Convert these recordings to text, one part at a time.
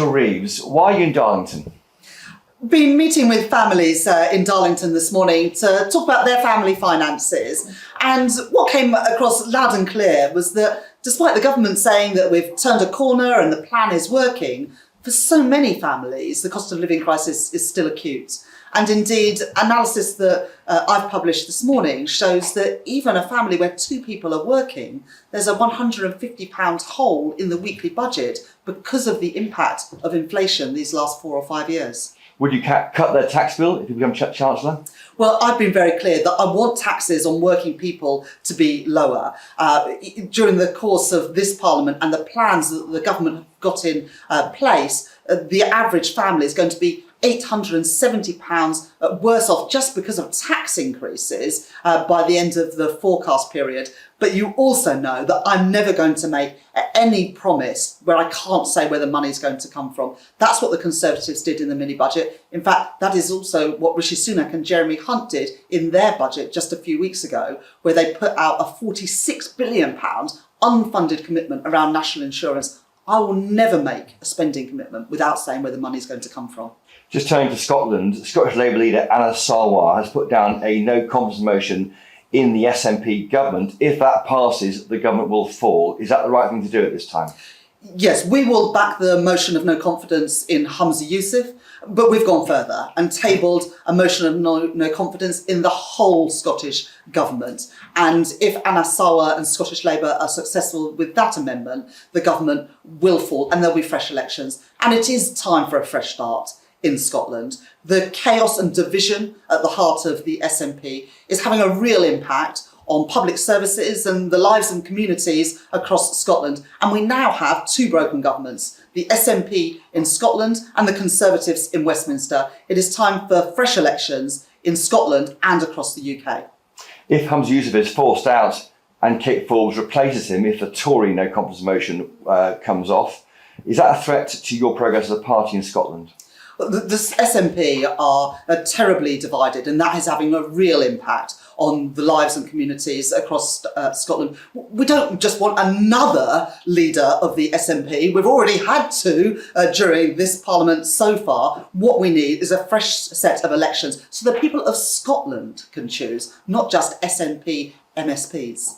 Reeves, why are you in Darlington? Been meeting with families in Darlington this morning to talk about their family finances. And what came across loud and clear was that despite the government saying that we've turned a corner and the plan is working, for so many families, the cost of living crisis is still acute. And indeed, analysis that I've published this morning shows that even a family where two people are working, there's a £150 hole in the weekly budget because of the impact of inflation these last 4 or 5 years. Would you cut their tax bill if you become Chancellor? Well, I've been very clear that I want taxes on working people to be lower. During the course of this Parliament and the plans that the government have got in place, the average family is going to be £870 worse off just because of tax increases by the end of the forecast period. But you also know that I'm never going to make any promise where I can't say where the money's going to come from. That's what the Conservatives did in the mini budget. In fact, that is also what Rishi Sunak and Jeremy Hunt did in their budget just a few weeks ago, where they put out a £46 billion unfunded commitment around national insurance. I will never make a spending commitment without saying where the money's going to come from. Just turning to Scotland, Scottish Labour leader Anna Sarwar has put down a no confidence motion in the SNP government. If that passes, the government will fall. Is that the right thing to do at this time? Yes, we will back the motion of no confidence in Humza Yousaf, but we've gone further and tabled a motion of no confidence in the whole Scottish government. And if Anna Sarwar and Scottish Labour are successful with that amendment, the government will fall and there'll be fresh elections. And it is time for a fresh start in Scotland. The chaos and division at the heart of the SNP is having a real impact on public services and the lives and communities across Scotland. And we now have two broken governments, the SNP in Scotland and the Conservatives in Westminster. It is time for fresh elections in Scotland and across the UK. If Humza Yousaf is forced out and Kate Forbes replaces him, if the Tory no confidence motion comes off, is that a threat to your progress as a party in Scotland? The SNP are terribly divided, and that is having a real impact on the lives and communities across Scotland. We don't just want another leader of the SNP. We've already had two during this Parliament so far. What we need is a fresh set of elections so the people of Scotland can choose, not just SNP MSPs.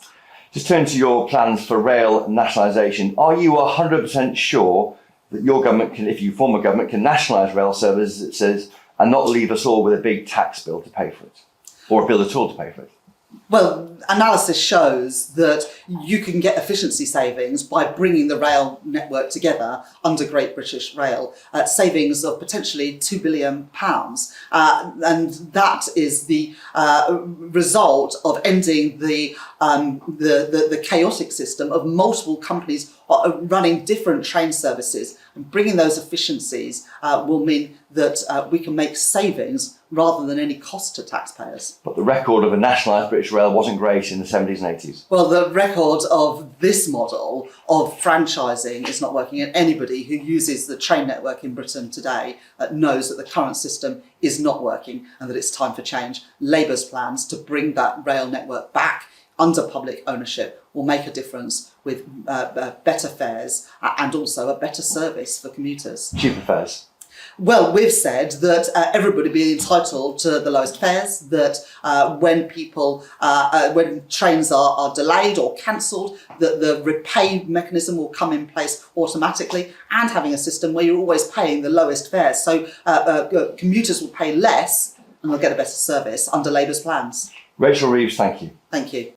Just turn to your plans for rail nationalisation. Are you 100% sure that your government can, if you form a government, can nationalise rail services, it says, and not leave us all with a big tax bill to pay for it, or a bill at all to pay for it? Well, analysis shows that you can get efficiency savings by bringing the rail network together under Great British Rail, savings of potentially £2 billion. And that is the result of ending the chaotic system of multiple companies running different train services. And bringing those efficiencies will mean that we can make savings rather than any cost to taxpayers. But the record of a nationalised British Rail wasn't great in the 70s and 80s. Well, the record of this model of franchising is not working, and anybody who uses the train network in Britain today knows that the current system is not working and that it's time for change. Labour's plans to bring that rail network back under public ownership will make a difference with better fares and also a better service for commuters. Cheaper fares. Well, we've said that everybody be entitled to the lowest fares, that when trains are delayed or cancelled, that the repay mechanism will come in place automatically, and having a system where you're always paying the lowest fares. So commuters will pay less and they'll get a better service under Labour's plans. Rachel Reeves, thank you. Thank you.